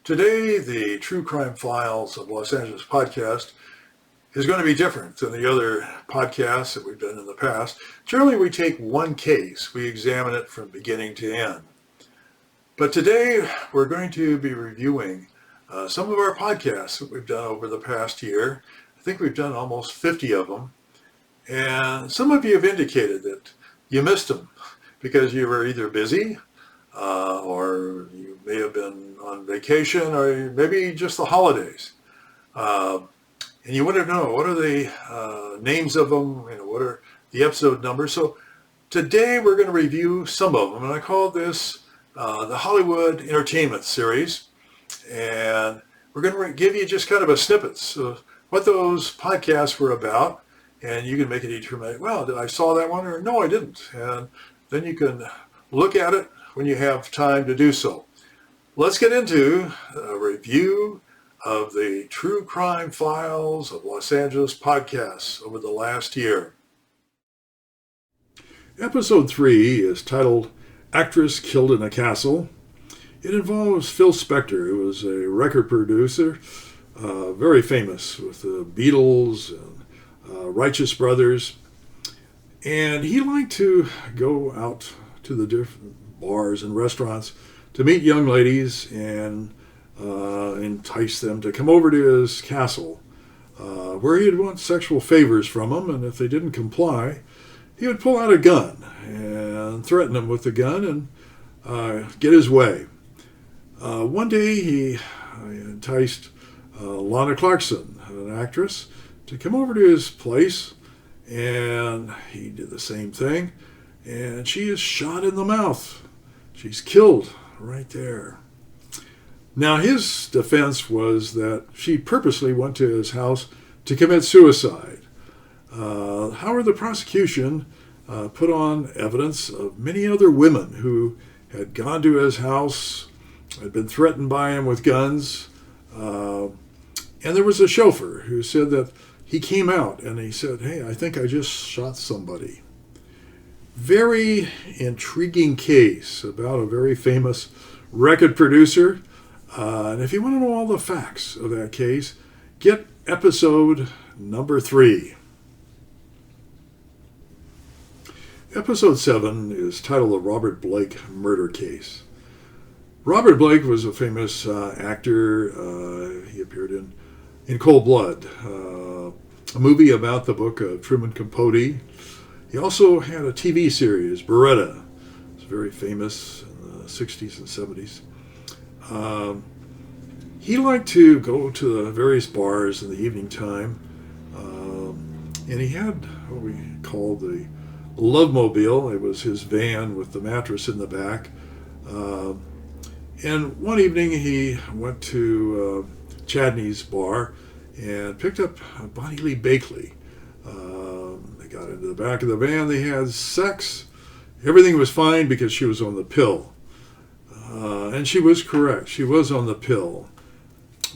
Today, the True Crime Files of Los Angeles podcast is going to be different than the other podcasts that we've done in the past. Generally, we take one case, we examine it from beginning to end. But today, we're going to be reviewing some of our podcasts that we've done over the past year. I think we've done almost 50 of them. And some of you have indicated that you missed them because you were either busy or you may have been on vacation, or maybe just the holidays. And you want to know, what are the names of them, what are the episode numbers. So today we're going to review some of them, and I call this the Hollywood Entertainment Series. And we're going to give you just kind of a snippets of what those podcasts were about, and you can make a determination, well, did I saw that one, or no, I didn't. And then you can look at it when you have time to do so. Let's get into a review of the True Crime Files of Los Angeles podcasts over the last year. Episode 3 is titled Actress Killed in a Castle. It involves Phil Spector, who was a record producer, very famous with the Beatles and Righteous Brothers. And he liked to go out to the different bars and restaurants to meet young ladies and entice them to come over to his castle, where he'd want sexual favors from them, and if they didn't comply, he would pull out a gun and threaten them with the gun and get his way. One day he enticed Lana Clarkson, an actress, to come over to his place, and he did the same thing, and she is shot in the mouth. She's killed right there. Now, his defense was that she purposely went to his house to commit suicide. However, the prosecution put on evidence of many other women who had gone to his house, had been threatened by him with guns, and there was a chauffeur who said that he came out and he said, "Hey, I think I just shot somebody." Very intriguing case about a very famous record producer. And if you want to know all the facts of that case, get episode number 3. Episode 7 is titled The Robert Blake Murder Case. Robert Blake was a famous actor. He appeared in Cold Blood, a movie about the book of Truman Capote. He also had a TV series, Beretta. It was very famous in the 60s and 70s. He liked to go to the various bars in the evening time, and he had what we called the Love Mobile. It was his van with the mattress in the back. And one evening he went to Chadney's bar and picked up Bonnie Lee Bakley. They got into the back of the van, they had sex. Everything was fine because she was on the pill. And she was correct, she was on the pill.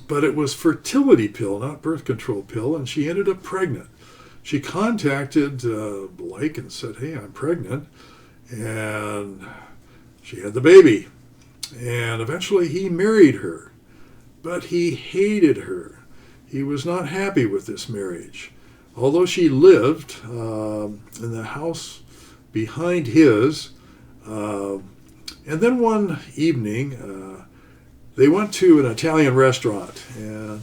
But it was fertility pill, not birth control pill, and she ended up pregnant. She contacted Blake and said, "Hey, I'm pregnant," and she had the baby. And eventually he married her, but he hated her. He was not happy with this marriage. Although she lived in the house behind his, and then one evening they went to an Italian restaurant, and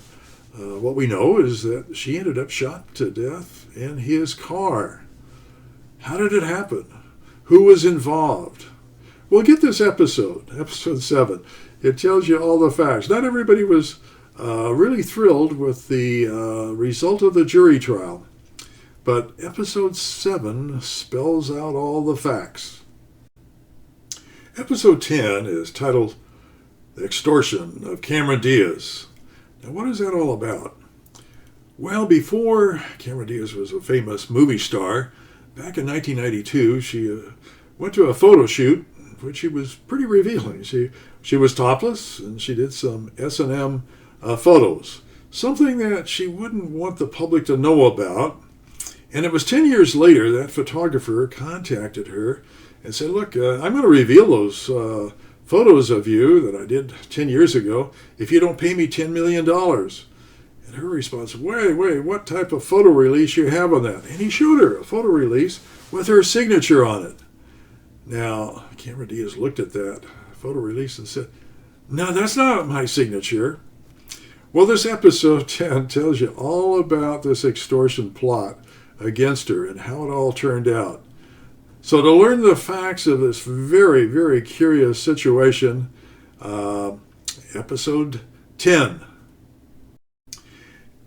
what we know is that she ended up shot to death in his car. How did it happen? Who was involved? Well, get this episode 7. It tells you all the facts. Not everybody was really thrilled with the result of the jury trial, but episode 7 spells out all the facts. Episode 10 is titled The Extortion of Cameron Diaz. Now, what is that all about? Well, before Cameron Diaz was a famous movie star, back in 1992, she went to a photo shoot, which she was pretty revealing. She was topless, and she did some S&M photos, something that she wouldn't want the public to know about. And it was 10 years later that photographer contacted her and said, "Look, I'm going to reveal those photos of you that I did 10 years ago if you don't pay me $10 million. And her response, wait, what type of photo release you have on that? And he showed her a photo release with her signature on it. Now, Cameron Diaz looked at that photo release and said, no, that's not my signature. Well, this episode 10 tells you all about this extortion plot against her and how it all turned out. So to learn the facts of this very, very curious situation, episode 10.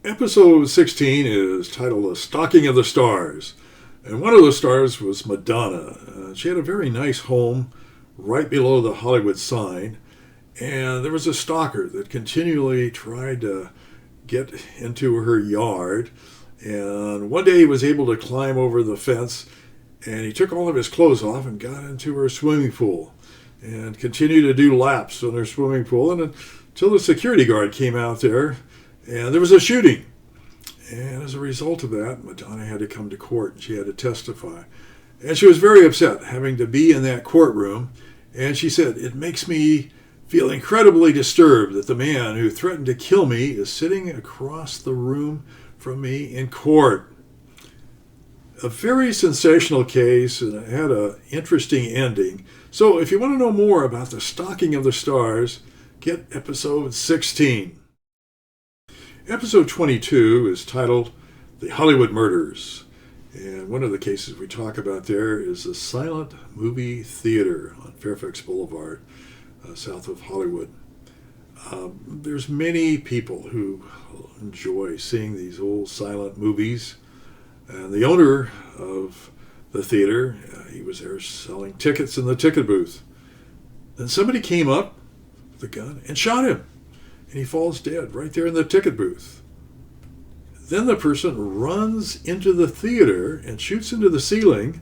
Episode 16 is titled The Stalking of the Stars. And one of the stars was Madonna. She had a very nice home right below the Hollywood sign. And there was a stalker that continually tried to get into her yard. And one day he was able to climb over the fence, and he took all of his clothes off and got into her swimming pool and continued to do laps in her swimming pool until the security guard came out there, and there was a shooting. And as a result of that, Madonna had to come to court and she had to testify. And she was very upset having to be in that courtroom. And she said, it makes me feel incredibly disturbed that the man who threatened to kill me is sitting across the room from me in court. A very sensational case, and it had an interesting ending. So if you want to know more about the Stalking of the Stars, get episode 16. Episode 22 is titled The Hollywood Murders. And one of the cases we talk about there is the Silent Movie Theater on Fairfax Boulevard, south of Hollywood. There's many people who enjoy seeing these old silent movies. And the owner of the theater, he was there selling tickets in the ticket booth. Then somebody came up with a gun and shot him. And he falls dead right there in the ticket booth. Then the person runs into the theater and shoots into the ceiling.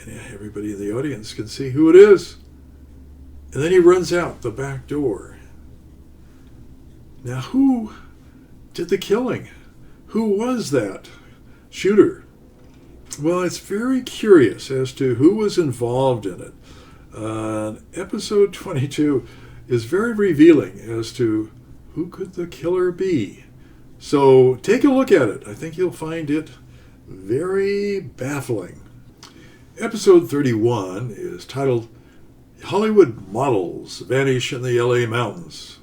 And everybody in the audience can see who it is. And then he runs out the back door. Now, who did the killing? Who was that shooter? Well, it's very curious as to who was involved in it. Episode 22 is very revealing as to who could the killer be. So take a look at it. I think you'll find it very baffling. Episode 31 is titled Hollywood Models Vanish in the LA Mountains.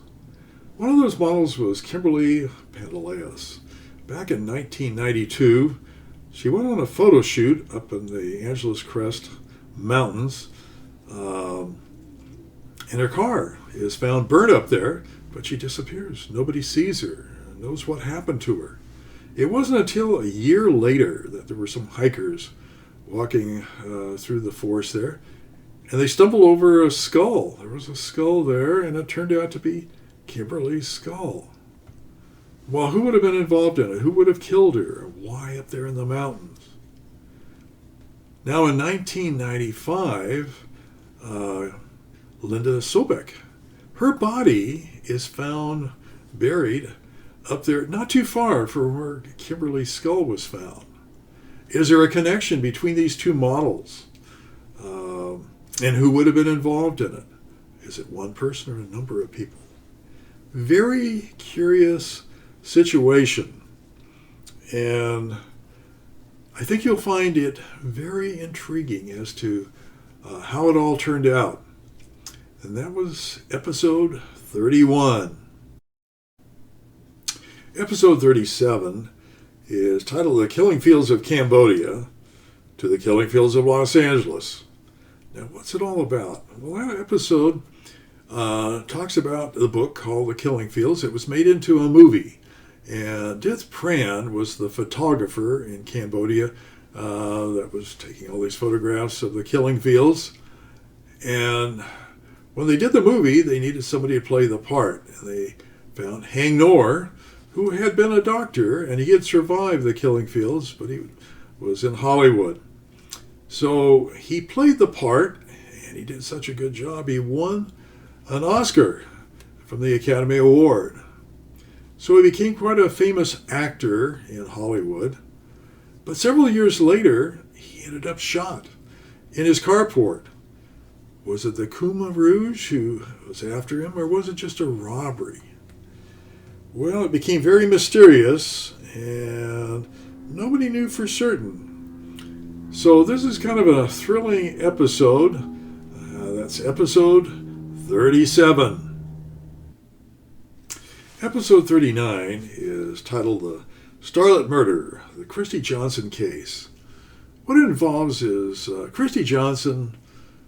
One of those models was Kimberly Pantaleos. Back in 1992, she went on a photo shoot up in the Angeles Crest Mountains, and her car is found burned up there, but she disappears. Nobody sees her, knows what happened to her. It wasn't until a year later that there were some hikers walking through the forest there, and they stumbled over a skull. There was a skull there, and it turned out to be Kimberly's skull. Well, who would have been involved in it? Who would have killed her? Why up there in the mountains? Now, in 1995, Linda Sobek, her body is found buried up there, not too far from where Kimberly's skull was found. Is there a connection between these two models? And who would have been involved in it? Is it one person or a number of people? Very curious situation. And I think you'll find it very intriguing as to how it all turned out. And that was episode 31. Episode 37 is titled The Killing Fields of Cambodia to the Killing Fields of Los Angeles. Now, what's it all about? Well, that episode talks about the book called The Killing Fields. It was made into a movie. And Dith Pran was the photographer in Cambodia that was taking all these photographs of the killing fields. And when they did the movie, they needed somebody to play the part. And they found Hang Nor, who had been a doctor, and he had survived the killing fields, but he was in Hollywood. So he played the part, and he did such a good job, he won an Oscar from the Academy Award. So he became quite a famous actor in Hollywood. But several years later, he ended up shot in his carport. Was it the Khmer Rouge who was after him, or was it just a robbery? Well, it became very mysterious, and nobody knew for certain. So this is kind of a thrilling episode. That's episode 37. Episode 39 is titled The Starlet Murder, the Christy Johnson Case. What it involves is Christy Johnson.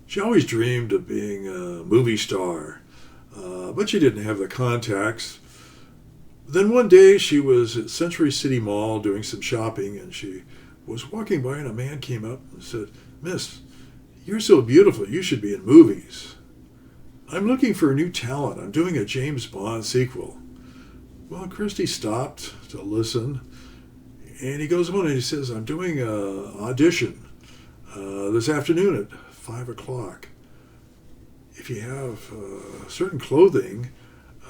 She always dreamed of being a movie star, but she didn't have the contacts. Then one day she was at Century City Mall doing some shopping, and she was walking by and a man came up and said, "Miss, you're so beautiful, you should be in movies. I'm looking for a new talent. I'm doing a James Bond sequel." Well, Christy stopped to listen, and he goes on and he says, "I'm doing an audition this afternoon at 5 o'clock. If you have certain clothing,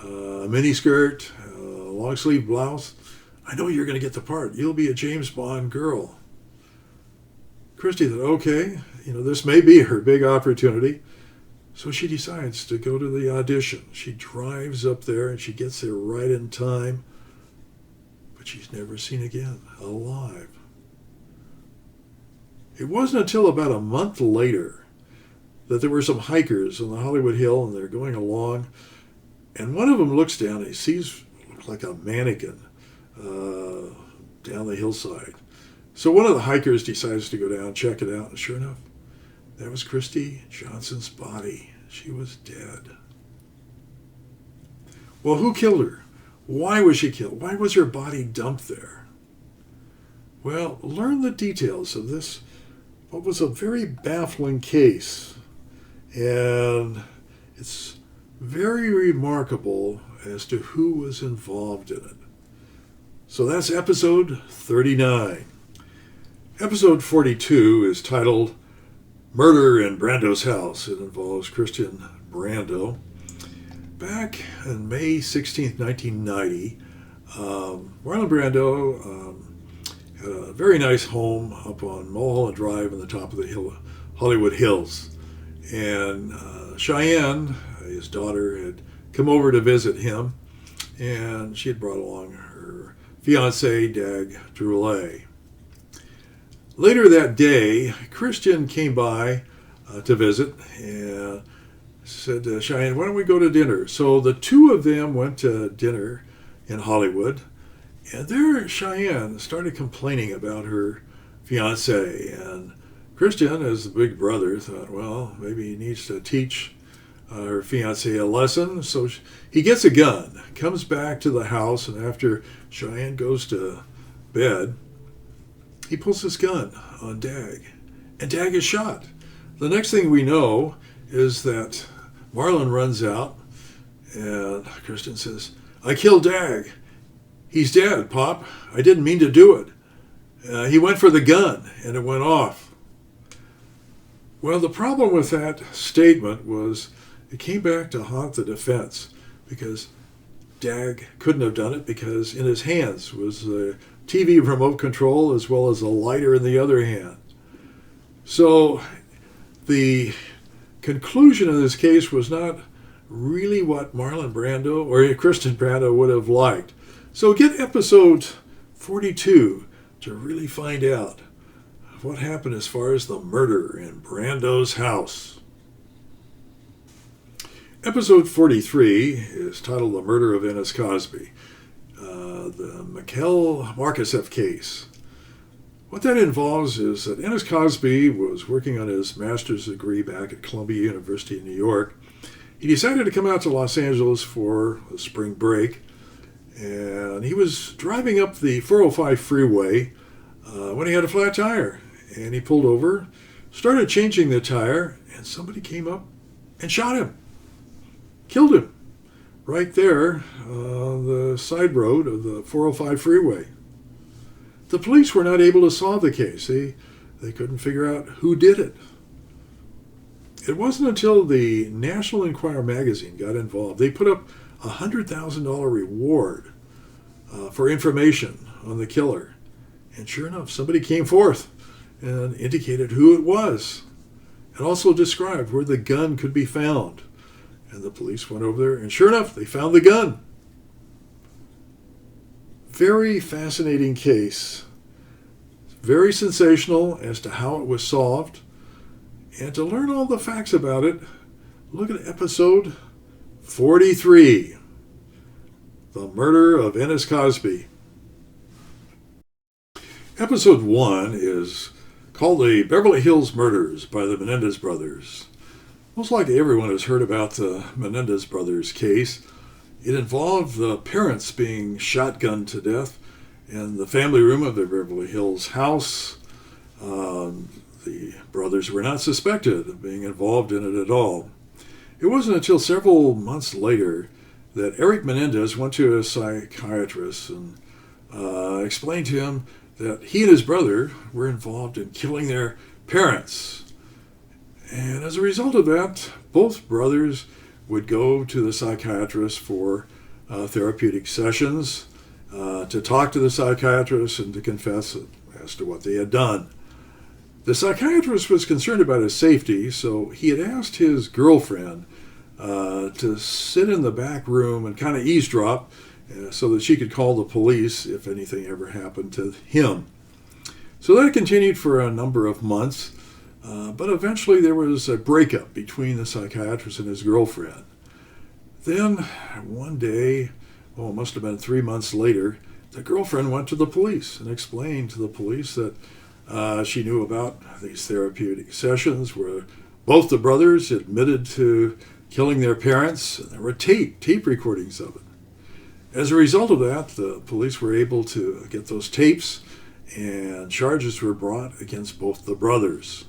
a mini skirt, a long sleeve blouse, I know you're going to get the part. You'll be a James Bond girl." Christy thought, okay, this may be her big opportunity. So she decides to go to the audition. She drives up there and she gets there right in time, but she's never seen again, alive. It wasn't until about a month later that there were some hikers on the Hollywood Hill, and they're going along, and one of them looks down and he sees what looks like a mannequin down the hillside. So one of the hikers decides to go down and check it out, and sure enough, that was Christy Johnson's body. She was dead. Well, who killed her? Why was she killed? Why was her body dumped there? Well, learn the details of this, what was a very baffling case. And it's very remarkable as to who was involved in it. So that's episode 39. Episode 42 is titled Murder in Brando's House. It involves Christian Brando. Back on May 16th, 1990, Marlon Brando had a very nice home up on Mulholland Drive on the top of the Hollywood Hills. And Cheyenne, his daughter, had come over to visit him, and she had brought along her fiance, Dag Droulet. Later that day, Christian came by to visit and said to Cheyenne, "Why don't we go to dinner?" So the two of them went to dinner in Hollywood, and there Cheyenne started complaining about her fiance. And Christian, as the big brother, thought, well, maybe he needs to teach her fiance a lesson. So he gets a gun, comes back to the house, and after Cheyenne goes to bed, he pulls his gun on Dag, and Dag is shot. The next thing we know is that Marlon runs out, and Christian says, "I killed Dag. He's dead, Pop. I didn't mean to do it. He went for the gun, and it went off." Well, the problem with that statement was it came back to haunt the defense, because Dag couldn't have done it, because in his hands was the TV remote control as well as a lighter in the other hand. So the conclusion of this case was not really what Marlon Brando or Christian Brando would have liked. So get episode 42 to really find out what happened as far as the murder in Brando's house. Episode 43 is titled The Murder of Ennis Cosby, the Mikhail Markasev case. What that involves is that Ennis Cosby was working on his master's degree back at Columbia University in New York. He decided to come out to Los Angeles for a spring break, and he was driving up the 405 freeway when he had a flat tire. And he pulled over, started changing the tire, and somebody came up and shot him. Killed him right there on the side road of the 405 freeway. The police were not able to solve the case. They couldn't figure out who did it. It wasn't until the National Enquirer magazine got involved. They put up a $100,000 reward for information on the killer. And sure enough, somebody came forth and indicated who it was. and also described where the gun could be found. And the police went over there, and sure enough, they found the gun. Very fascinating case. Very sensational as to how it was solved. And to learn all the facts about it, look at episode 43, The Murder of Ennis Cosby. Episode 1 is called The Beverly Hills Murders by the Menendez Brothers. Most likely everyone has heard about the Menendez Brothers case. It involved the parents being shotgunned to death in the family room of their Beverly Hills house. The brothers were not suspected of being involved in it at all. It wasn't until several months later that Eric Menendez went to a psychiatrist and explained to him that he and his brother were involved in killing their parents. And as a result of that, both brothers would go to the psychiatrist for therapeutic sessions, to talk to the psychiatrist and to confess as to what they had done. The psychiatrist was concerned about his safety, so he had asked his girlfriend to sit in the back room and kind of eavesdrop so that she could call the police if anything ever happened to him. So that continued for a number of months, but eventually there was a breakup between the psychiatrist and his girlfriend. Then one day, it must have been 3 months later, the girlfriend went to the police and explained to the police that she knew about these therapeutic sessions where both the brothers admitted to killing their parents, and there were tape recordings of it. As a result of that, the police were able to get those tapes, and charges were brought against both the brothers.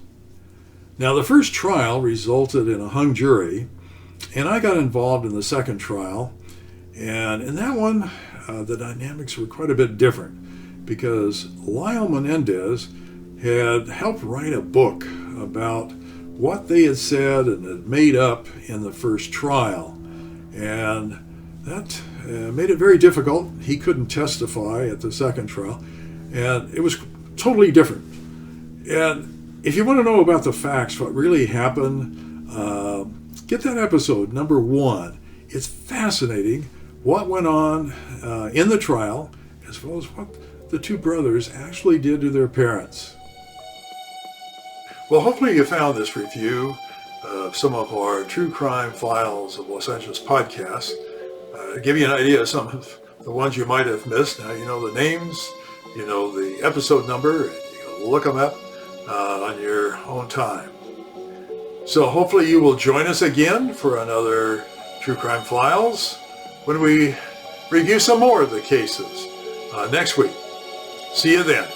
Now, the first trial resulted in a hung jury, and I got involved in the second trial, and in that one, the dynamics were quite a bit different, because Lyle Menendez had helped write a book about what they had said and had made up in the first trial. And that made it very difficult. He couldn't testify at the second trial. And it was totally different. And if you want to know about the facts, what really happened, get that episode, number 1. It's fascinating what went on in the trial, as well as what the two brothers actually did to their parents. Well, hopefully you found this review of some of our True Crime Files of Los Angeles podcasts. Give you an idea of some of the ones you might have missed. Now you know the names, you know the episode number, and you can look them up on your own time. So hopefully you will join us again for another True Crime Files when we review some more of the cases next week. See you then.